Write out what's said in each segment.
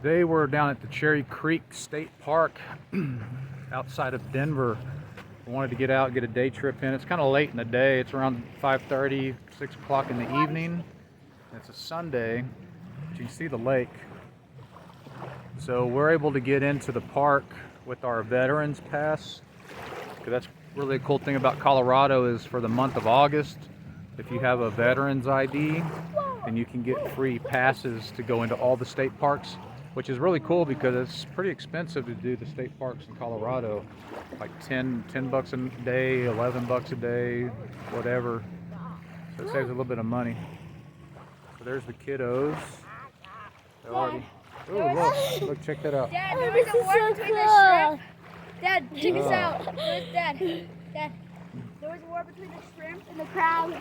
Today we're down at the Cherry Creek State Park outside of Denver. We wanted to get out and get a day trip in. It's kind of late in the day. It's around 5:30, 6 o'clock in the evening. It's a Sunday, but you can see the lake. So we're able to get into the park with our Veterans Pass. That's really a cool thing about Colorado is for the month of August, if you have a Veterans ID, then you can get free passes to go into all the state parks, which is really cool because it's pretty expensive to do the state parks in Colorado. Like 10 bucks a day, 11 bucks a day, whatever. So it saves a little bit of money. So there's the kiddos. They're already, oh, look, check that out. Dad, there was a war between the shrimp. Dad, check this out. Dad, there was a war between the shrimp and the crab.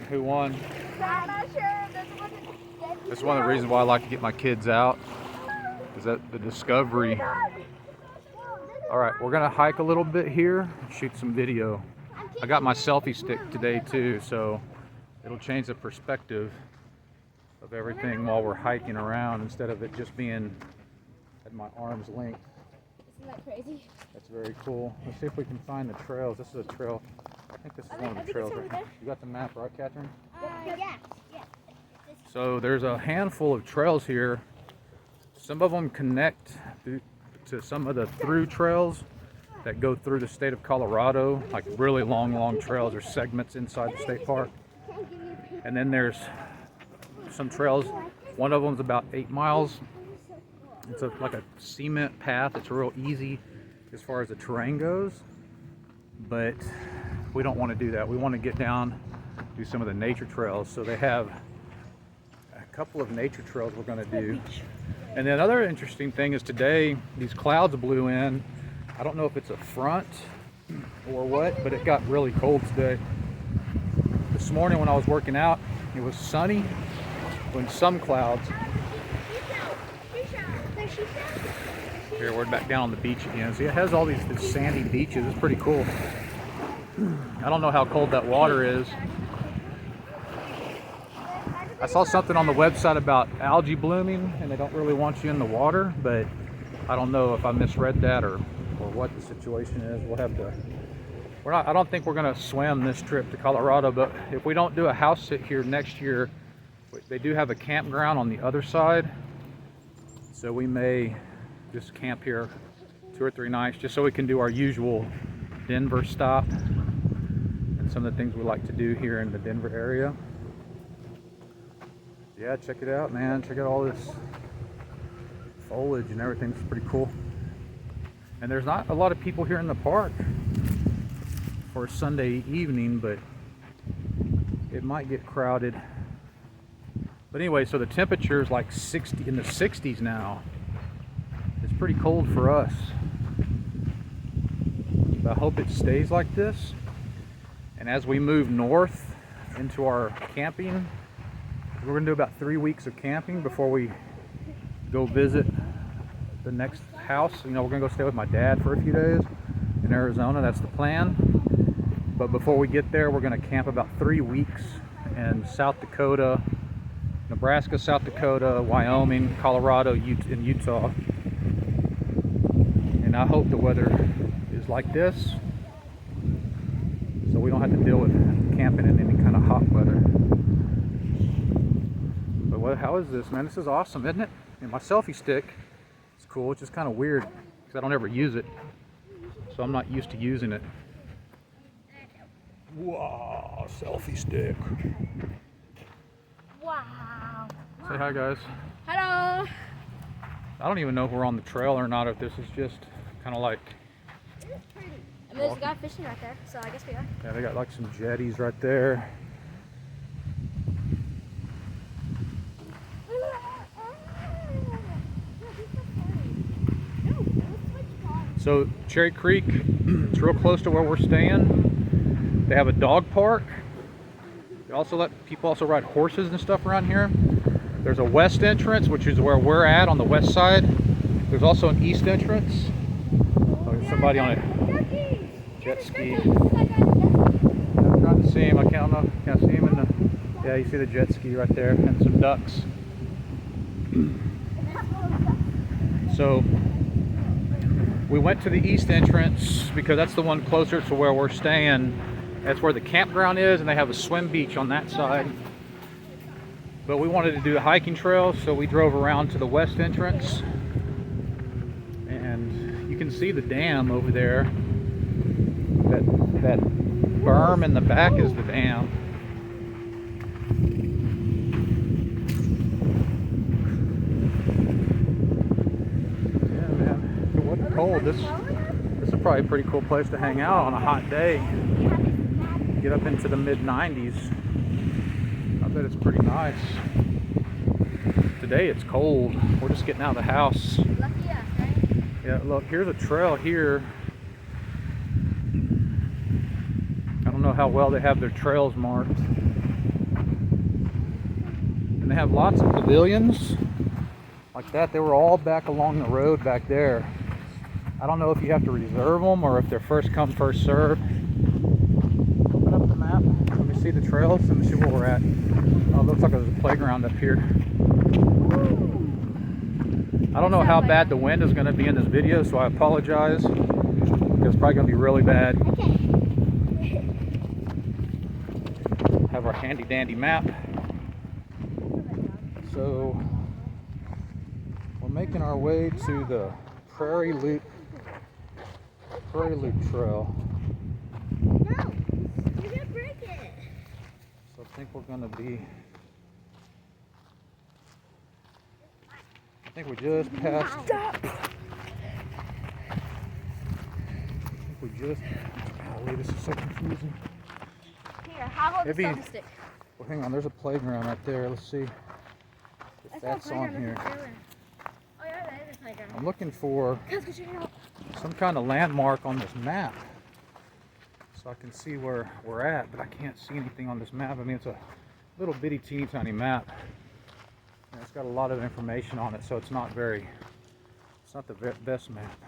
Who won? I'm not sure. This is one of the reasons why I like to get my kids out, is that the discovery. All right, we're gonna hike a little bit here, shoot some video. I got my selfie stick today too, so it'll change the perspective of everything while we're hiking around instead of it just being at my arm's length. Isn't that crazy? That's very cool. Let's see if we can find the trails. This is a trail. I think this is one of the trails right here. You got the map, right, Catherine? Yeah. So there's a handful of trails here. Some of them connect to some of the through trails that go through the state of Colorado, like really long trails or segments inside the state park. And then there's some trails. One of them's about 8 miles. It's like a cement path. It's real easy as far as the terrain goes, but we don't want to do that. We want to get down, do some of the nature trails. So they have a couple of nature trails we're going to do. And the other interesting thing is today these clouds blew in. I don't know if it's a front or what, but it got really cold today. This morning when I was working out, it was sunny with some clouds. Here, we're back down on the beach again. See, it has all these sandy beaches. It's pretty cool. I don't know how cold that water is. I saw something on the website about algae blooming, and they don't really want you in the water, but I don't know if I misread that or what the situation is. We'll have to. I don't think we're going to swim this trip to Colorado, but if we don't do a house sit here next year, they do have a campground on the other side, so we may just camp here 2 or 3 nights just so we can do our usual Denver stop and some of the things we like to do here in the Denver area. Yeah, check it out, man. Check out all this foliage and everything. It's pretty cool. And there's not a lot of people here in the park for a Sunday evening, but it might get crowded. But anyway, so the temperature is like 60 in the 60s now. It's pretty cold for us. I hope it stays like this. And as we move north into our camping, we're gonna do about 3 weeks of camping before we go visit the next house. You know, we're gonna go stay with my dad for a few days in Arizona. That's the plan. But before we get there, we're gonna camp about 3 weeks in South Dakota, Nebraska, South Dakota, Wyoming, Colorado, and Utah. And I hope the weather is like this, so we don't have to deal with camping in any kind of hot weather. But how is this, man? This is awesome, isn't it? And my selfie stick is cool, which is kind of weird because I don't ever use it, so I'm not used to using it. Wow, selfie stick. Wow. Say hi, guys. Hello. I don't even know if we're on the trail or not, if this is just kind of like... And there's a guy fishing right there, so I guess we are. Yeah, they got like some jetties right there. So Cherry Creek, it's real close to where we're staying. They have a dog park. They also let people also ride horses and stuff around here. There's a west entrance, which is where we're at on the west side. There's also an east entrance. Oh, there's somebody on a jet ski. I'm trying to see him. I can't see him in the. Yeah, you see the jet ski right there and some ducks. So we went to the east entrance because that's the one closer to where we're staying. That's where the campground is, and they have a swim beach on that side. But we wanted to do the hiking trail, so we drove around to the west entrance. And you can see the dam over there. That berm in the back is the dam. Cold. This is probably a pretty cool place to hang out on a hot day. Get up into the mid-90s. I bet it's pretty nice. Today it's cold. We're just getting out of the house. Lucky us, right? Yeah, look, here's a trail here. I don't know how well they have their trails marked. And they have lots of pavilions like that. They were all back along the road back there. I don't know if you have to reserve them or if they're first come, first serve. Open up the map. Let me see the trails. Let me see where we're at. Oh, it looks like there's a playground up here. I don't know how bad the wind is going to be in this video, so I apologize. It's probably going to be really bad. Have our handy dandy map. So we're making our way to the Prairie Loop Trail. No, you're gonna break it. So I think we're gonna be. I think we just passed. Stop. I think we just. Golly, this is so confusing. Here, how about the Maybe- selfie stick? Well, hang on. There's a playground right there. Let's see if that's on here. Oh yeah, that is a playground. I'm looking for Let's go check it out. some kind of landmark on this map so I can see where we're at, but I can't see anything on this map. I mean, it's a little bitty teeny tiny map, and it's got a lot of information on it, so it's not the best map.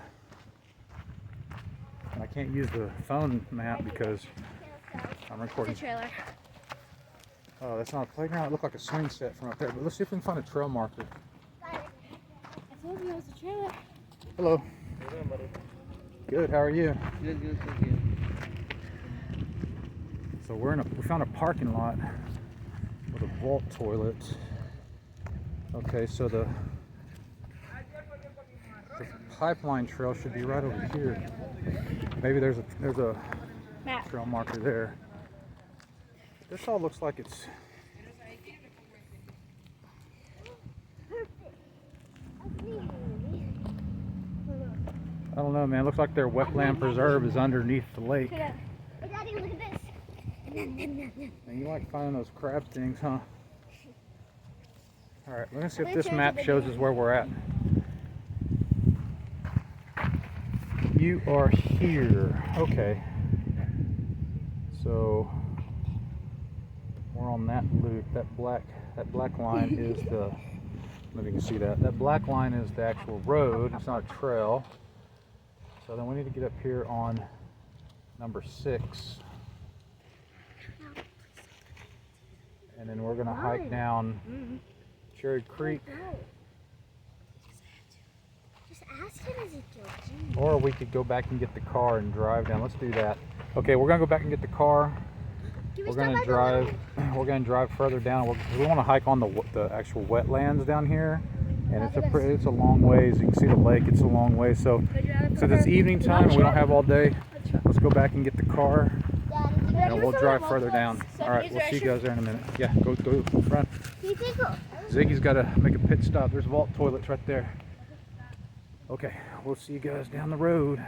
And I can't use the phone map because I'm recording. It's a trailer. Oh, that's not a playground. It looked like a swing set from up there, but let's see if we can find a trail marker. I told you it was a trailer. Hello. Good, how are you? Good, thank you. So we found a parking lot with a vault toilet. Okay, so the pipeline trail should be right over here. Maybe there's a Map. trail marker there. This all looks like it's I don't know, man. It looks like their wetland preserve is underneath the lake. Hey, Daddy, look at this. And you like finding those crab things, huh? Alright, let me see if this map shows us where we're at. You are here. Okay. So we're on that loop. That black line is the, maybe you can see that. That black line is the actual road. It's not a trail. So then we need to get up here on number 6. And then we're gonna hike down Cherry Creek. Just ask him, Ezekiel. Or we could go back and get the car and drive down. Let's do that. Okay, we're gonna go back and get the car. We're gonna drive. We're gonna drive further down. We want to hike on the actual wetlands down here, and it's a long ways. You can see the lake. It's a long way. So since it's evening time and we don't have all day, let's go back and get the car, and we'll drive further down. All right, we'll see you guys there in a minute. Yeah, go front. Ziggy's got to make a pit stop. There's vault toilets right there. Okay, we'll see you guys down the road.